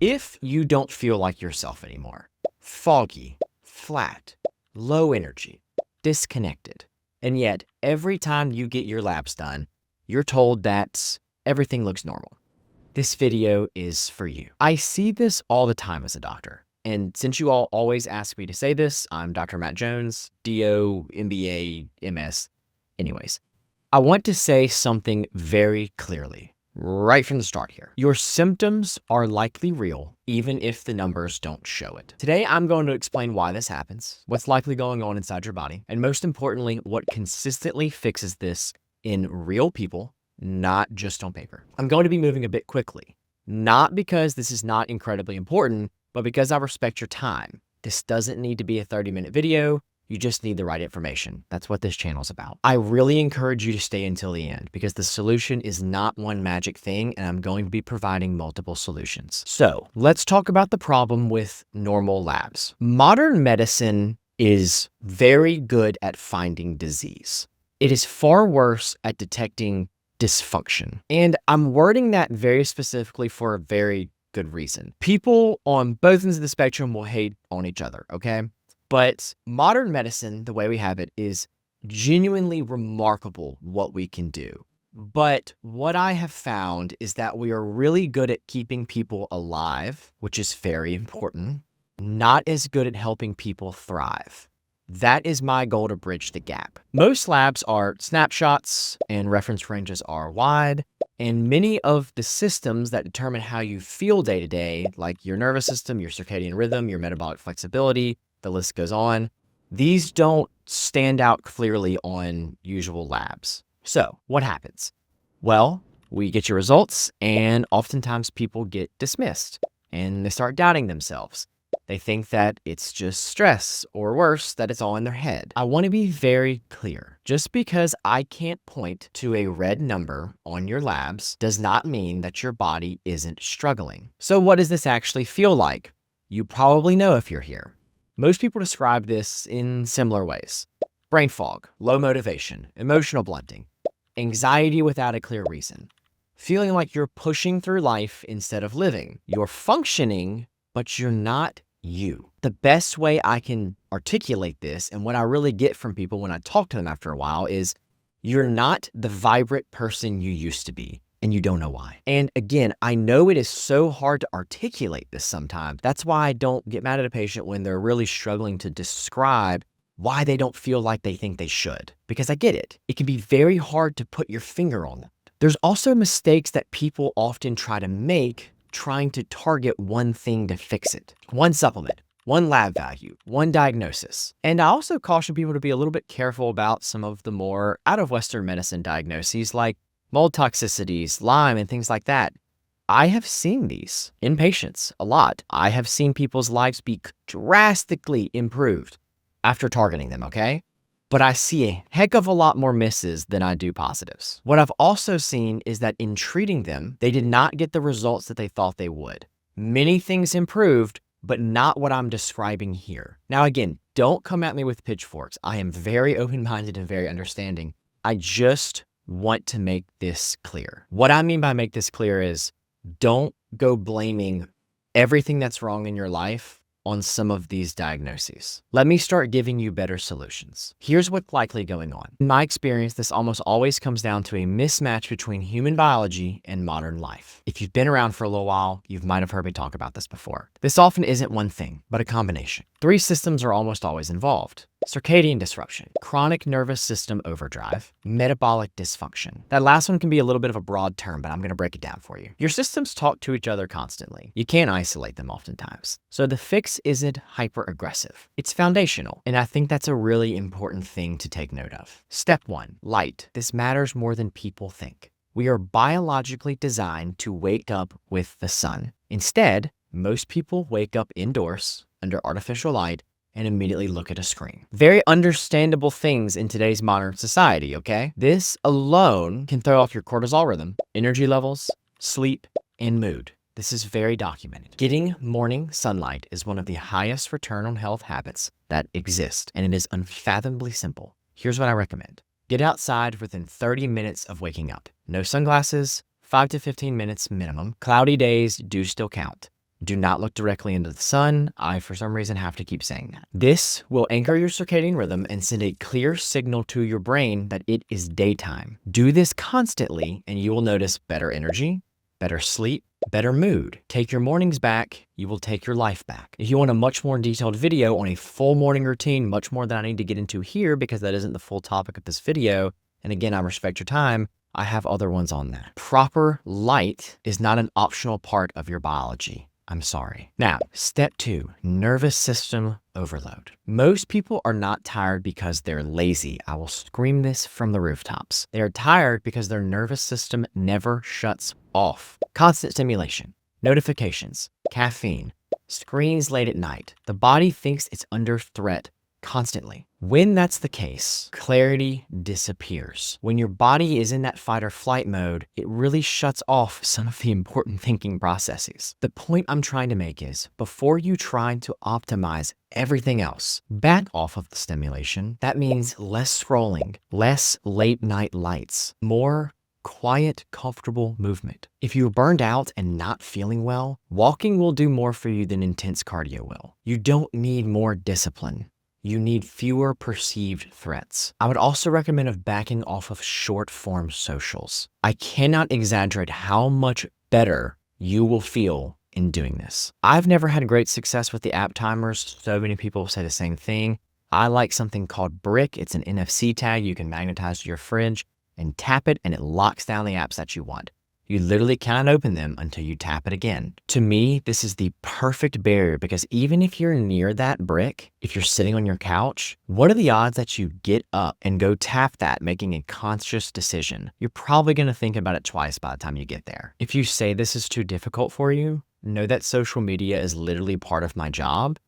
If you don't feel like yourself anymore, foggy, flat, low energy, disconnected, and yet every time you get your labs done, you're told that everything looks normal, this video is for you. I see this all the time as a doctor. And since you all always ask me to say this, I'm Dr. Matt Jones, DO, MBA, MS. Anyways, I want to say something very clearly right from the start here. Your symptoms are likely real, even if the numbers don't show it. Today, I'm going to explain why this happens, what's likely going on inside your body, and most importantly, what consistently fixes this in real people, not just on paper. I'm going to be moving a bit quickly, not because this is not incredibly important, but because I respect your time. This doesn't need to be a 30-minute video. You just need the right information. That's what this channel is about. I really encourage you to stay until the end because the solution is not one magic thing, and I'm going to be providing multiple solutions. So let's talk about the problem with normal labs. Modern medicine is very good at finding disease. It is far worse at detecting dysfunction. And I'm wording that very specifically for a very good reason. People on both ends of the spectrum will hate on each other, okay? But modern medicine, the way we have it, is genuinely remarkable what we can do. But what I have found is that we are really good at keeping people alive, which is very important, not as good at helping people thrive. That is my goal to bridge the gap. Most labs are snapshots and reference ranges are wide. And many of the systems that determine how you feel day to day, like your nervous system, your circadian rhythm, your metabolic flexibility, the list goes on, these don't stand out clearly on usual labs. So what happens? Well, we get your results and oftentimes people get dismissed and they start doubting themselves. They think that it's just stress, or worse, that it's all in their head. I want to be very clear. Just because I can't point to a red number on your labs does not mean that your body isn't struggling. So what does this actually feel like? You probably know if you're here. Most people describe this in similar ways. Brain fog, low motivation, emotional blunting, anxiety without a clear reason, feeling like you're pushing through life instead of living. You're functioning, but you're not you. The best way I can articulate this, and what I really get from people when I talk to them after a while, is you're not the vibrant person you used to be, and you don't know why. And again, I know it is so hard to articulate this sometimes. That's why I don't get mad at a patient when they're really struggling to describe why they don't feel like they think they should, because I get it. It can be very hard to put your finger on that. There's also mistakes that people often try to make trying to target one thing to fix it. One supplement, one lab value, one diagnosis. And I also caution people to be a little bit careful about some of the more out of Western medicine diagnoses like mold toxicities, Lyme, and things like that. I have seen these in patients a lot. I have seen people's lives be drastically improved after targeting them, okay? But I see a heck of a lot more misses than I do positives. What I've also seen is that in treating them, they did not get the results that they thought they would. Many things improved, but not what I'm describing here. Now, again, don't come at me with pitchforks. I am very open-minded and very understanding. I just want to make this clear. What I mean by make this clear is don't go blaming everything that's wrong in your life on some of these diagnoses. Let me start giving you better solutions. Here's what's likely going on. In my experience, this almost always comes down to a mismatch between human biology and modern life. If you've been around for a little while, you might have heard me talk about this before. This often isn't one thing, but a combination. 3 systems are almost always involved. Circadian disruption, chronic nervous system overdrive, metabolic dysfunction. That last one can be a little bit of a broad term, but I'm going to break it down for you. Your systems talk to each other constantly. You can't isolate them oftentimes. So the fix isn't hyper-aggressive. It's foundational, and I think that's a really important thing to take note of. Step 1, light. This matters more than people think. We are biologically designed to wake up with the sun. Instead, most people wake up indoors under artificial light and immediately look at a screen. Very understandable things in today's modern society, okay? This alone can throw off your cortisol rhythm, energy levels, sleep, and mood. This is very documented. Getting morning sunlight is one of the highest return on health habits that exist, and it is unfathomably simple. Here's what I recommend. Get outside within 30 minutes of waking up. No sunglasses, 5 to 15 minutes minimum. Cloudy days do still count. Do not look directly into the sun. I, for some reason, have to keep saying that. This will anchor your circadian rhythm and send a clear signal to your brain that it is daytime. Do this constantly, and you will notice better energy, better sleep, better mood. Take your mornings back, you will take your life back. If you want a much more detailed video on a full morning routine, much more than I need to get into here because that isn't the full topic of this video, and again, I respect your time, I have other ones on that. Proper light is not an optional part of your biology. I'm sorry. Now, step 2, nervous system overload. Most people are not tired because they're lazy. I will scream this from the rooftops. They are tired because their nervous system never shuts off. Constant stimulation, notifications, caffeine, screens late at night. The body thinks it's under threat constantly. When that's the case, clarity disappears. When your body is in that fight or flight mode, it really shuts off some of the important thinking processes. The point I'm trying to make is, before you try to optimize everything else, back off of the stimulation. That means less scrolling, less late night lights, more quiet, comfortable movement. If you're burned out and not feeling well, walking will do more for you than intense cardio will. You don't need more discipline. You need fewer perceived threats. I would also recommend of backing off of short form socials. I cannot exaggerate how much better you will feel in doing this. I've never had great success with the app timers. So many people say the same thing. I like something called Brick. It's an NFC tag you can magnetize to your fridge and tap it, and it locks down the apps that you want. You literally cannot open them until you tap it again. To me, this is the perfect barrier because even if you're near that brick, if you're sitting on your couch, what are the odds that you get up and go tap that, making a conscious decision? You're probably going to think about it twice by the time you get there. If you say this is too difficult for you, know that social media is literally part of my job,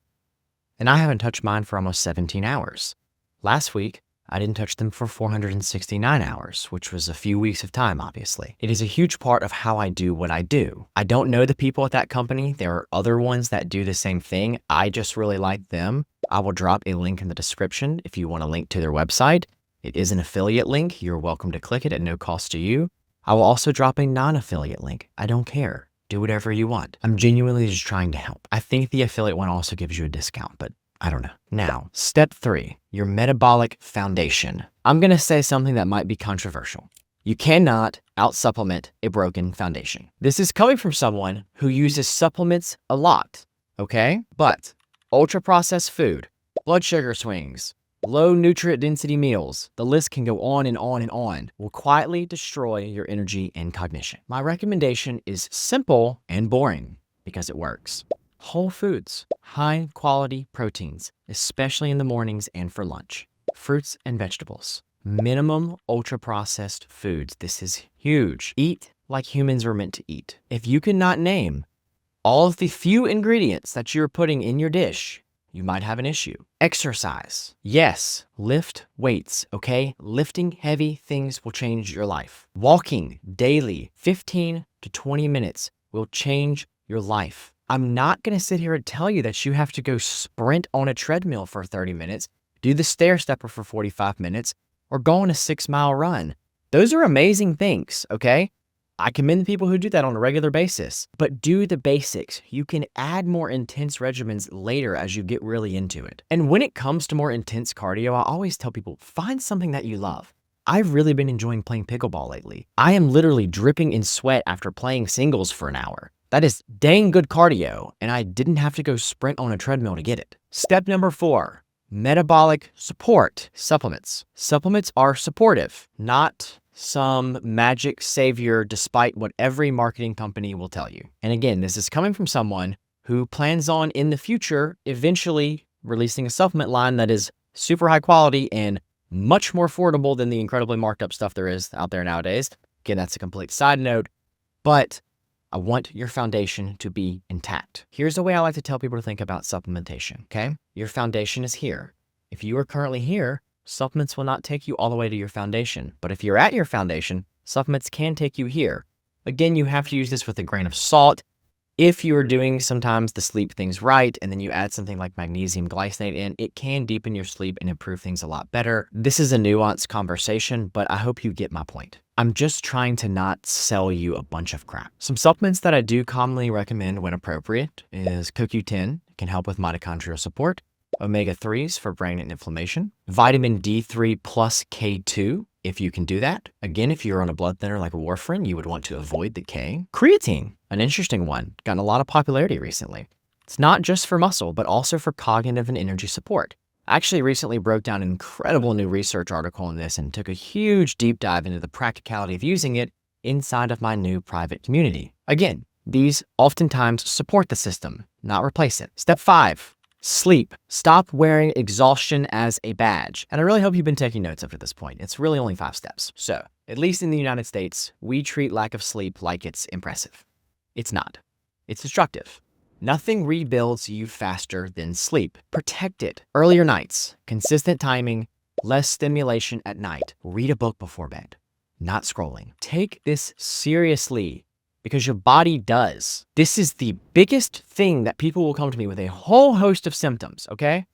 and I haven't touched mine for almost 17 hours. Last week, I didn't touch them for 469 hours, which was a few weeks of time, obviously. It is a huge part of how I do what I do. I don't know the people at that company. There are other ones that do the same thing. I just really like them. I will drop a link in the description if you want a link to their website. It is an affiliate link. You're welcome to click it at no cost to you. I will also drop a non-affiliate link. I don't care. Do whatever you want. I'm genuinely just trying to help. I think the affiliate one also gives you a discount, but I don't know. Now, step 3, your metabolic foundation. I'm going to say something that might be controversial. You cannot out-supplement a broken foundation. This is coming from someone who uses supplements a lot, okay? But ultra-processed food, blood sugar swings, low nutrient density meals, the list can go on and on and on, will quietly destroy your energy and cognition. My recommendation is simple and boring because it works. Whole foods, high quality proteins, especially in the mornings and for lunch. Fruits and vegetables, minimum ultra processed foods. This is huge. Eat like humans were meant to eat. If you cannot name all of the few ingredients that you're putting in your dish, you might have an issue. Exercise. Yes, lift weights, okay? Lifting heavy things will change your life. Walking daily, 15 to 20 minutes will change your life. I'm not going to sit here and tell you that you have to go sprint on a treadmill for 30 minutes, do the stair stepper for 45 minutes, or go on a 6-mile run. Those are amazing things, okay? I commend the people who do that on a regular basis, but do the basics. You can add more intense regimens later as you get really into it. And when it comes to more intense cardio, I always tell people, find something that you love. I've really been enjoying playing pickleball lately. I am literally dripping in sweat after playing singles for an hour. That is dang good cardio, and I didn't have to go sprint on a treadmill to get it. Step number 4, metabolic support supplements. Supplements are supportive, not some magic savior despite what every marketing company will tell you. And again, this is coming from someone who plans on in the future eventually releasing a supplement line that is super high quality and much more affordable than the incredibly marked up stuff there is out there nowadays. Again, that's a complete side note, but I want your foundation to be intact. Here's the way I like to tell people to think about supplementation, okay? Your foundation is here. If you are currently here, supplements will not take you all the way to your foundation. But if you're at your foundation, supplements can take you here. Again, you have to use this with a grain of salt. If you are doing sometimes the sleep things right, and then you add something like magnesium glycinate in, it can deepen your sleep and improve things a lot better. This is a nuanced conversation, but I hope you get my point. I'm just trying to not sell you a bunch of crap. Some supplements that I do commonly recommend when appropriate is CoQ10, can help with mitochondrial support, omega-3s for brain and inflammation, vitamin D3 plus K2, if you can do that. Again, if you're on a blood thinner like warfarin, you would want to avoid the K. Creatine, an interesting one, gotten a lot of popularity recently. It's not just for muscle, but also for cognitive and energy support. I actually recently broke down an incredible new research article on this and took a huge deep dive into the practicality of using it inside of my new private community. Again, these oftentimes support the system, not replace it. Step 5. Sleep. Stop wearing exhaustion as a badge. And I really hope you've been taking notes up to this point. It's really only 5 steps. So, at least in the United States, we treat lack of sleep like it's impressive. It's not. It's destructive. Nothing rebuilds you faster than sleep. Protect it. Earlier nights, consistent timing, less stimulation at night. Read a book before bed. Not scrolling. Take this seriously, because your body does. This is the biggest thing that people will come to me with a whole host of symptoms, okay?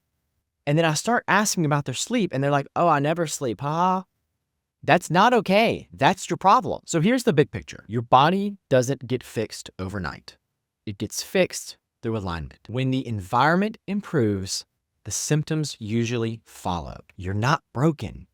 And then I start asking about their sleep and they're like, oh, I never sleep, haha. That's not okay. That's your problem. So here's the big picture. Your body doesn't get fixed overnight. It gets fixed through alignment. When the environment improves, the symptoms usually follow. You're not broken.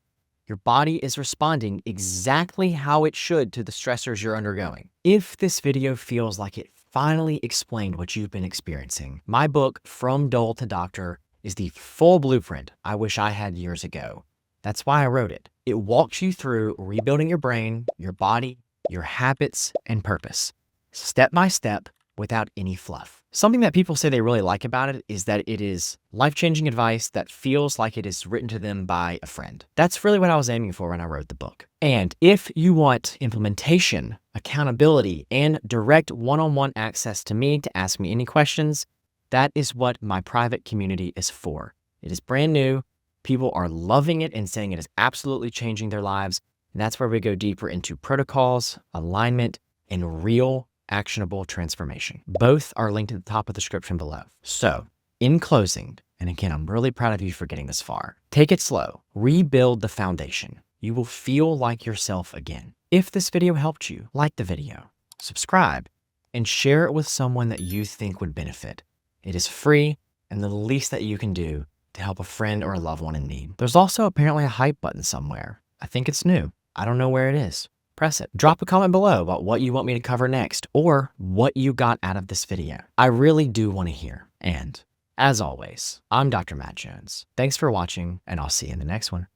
Your body is responding exactly how it should to the stressors you're undergoing. If this video feels like it finally explained what you've been experiencing, my book, From Dull to Doctor, is the full blueprint I wish I had years ago. That's why I wrote it. It walks you through rebuilding your brain, your body, your habits, and purpose, step by step, without any fluff. Something that people say they really like about it is that it is life-changing advice that feels like it is written to them by a friend. That's really what I was aiming for when I wrote the book. And if you want implementation, accountability, and direct one-on-one access to me to ask me any questions, that is what my private community is for. It is brand new. People are loving it and saying it is absolutely changing their lives. And that's where we go deeper into protocols, alignment, and real actionable transformation. Both are linked at the top of the description below. So, in closing, and again, I'm really proud of you for getting this far, take it slow, rebuild the foundation. You will feel like yourself again. If this video helped you, like the video, subscribe, and share it with someone that you think would benefit. It is free and the least that you can do to help a friend or a loved one in need. There's also apparently a hype button somewhere. I think it's new. I don't know where it is. Press it. Drop a comment below about what you want me to cover next or what you got out of this video. I really do want to hear. And as always, I'm Dr. Matt Jones. Thanks for watching, and I'll see you in the next one.